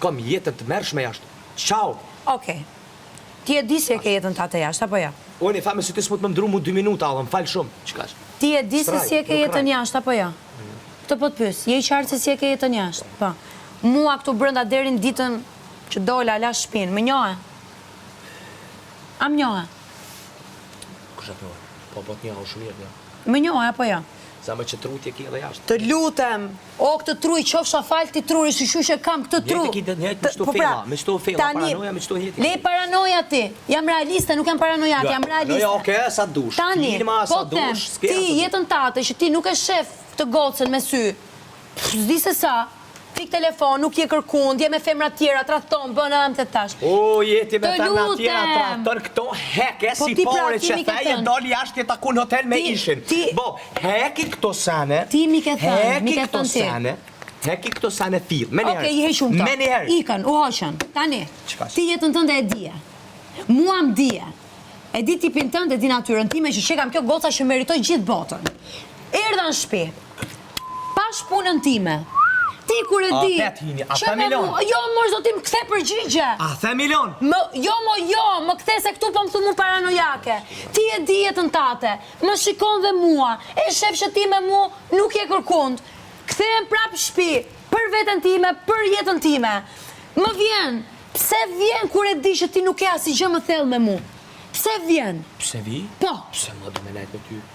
kam jetën të mërshme jashtë. Ciao. Okej. Ti e di se ke jetën ta të jashtë, apo jo? Unë i tha me si ti s'mut më ndru mu 2 minuta, më falë shumë. Qka është? Ti e di se si e ke jetën jashtë, apo jo? Këtë po të pys, je i qartë se si e ke jetën jashtë. Po. Mua këtu brenda deri në ditën që dola la shpinë, më njohe? A më njohe? Kusha të njohe? Po të njohe, u shumirë njohe. Më njohe, apo jo? Sa më që trutje ki edhe jashtë. Të lutem, o këtë truj, qofsha falë ti truri, si shushe kam këtë tru. Njëtë me shto fela, paranoja me shto jeti. Le paranoja ti, jam realiste, nuk jam paranojak, jam realiste. Jo, oke, sa dush. Tani, po them, ti jetën tate, që ti nuk e shef të gocën me sy, s'di se sa, pik telefon, nuk je kërkund, je me femra tjera, traton, bënë më të tash. O, jeti me femra tjera, traton këto heke, si pore që theje, doli jashtë je taku në hotel me ishin. Bo, heki këto sene, heki këto sene thirë, me njerë. Oke, i hejshum të, ikën, u hoqën, tani, ti jetën tënde e dje, mua më dje, e di tipin tënde, e di natyrën time, që shekam kjo goca që meritoj gjithë botën. Erdha në shtëpi, pash punën time, ti kur e di... A, 8 hini, a 8 milion? Jo, mërë zotim, kthe përgjigje. A 8 milion? Jo, më kthe se këtu po më thumu paranojake. Ti e di jetën tate, më shikon dhe mua, e shef që ti me mua nuk je kërkund. Kthehem prap shpi, për veten time, për jetën time. Më vjen, pse vjen kur e di që ti nuk e asi gjë më thellë me mua? Pse vjen? Pse vi? Po. Pse më do me nejtë me ty?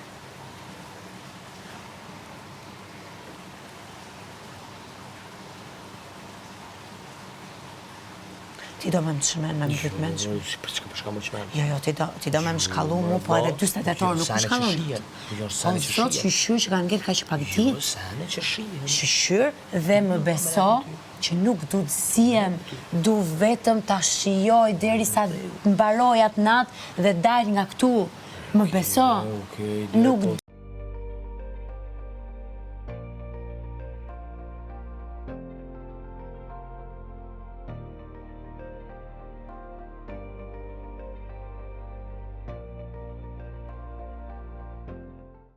Ti do me më shmen me më këtë menqë. Për shka më qmen? Jo, ti do me më shkallu mu, po edhe 28 orë nuk më shkallon. Jo, sane që shien. Po, sot shyshyr që kanë ngellë ka që pak ti. Jo, sane që shien. Shyshyr dhe më beso që nuk du të ziem, du vetëm ta shijoj deri sa mbaroj atë natë dhe dal nga këtu. Më beso. Nuk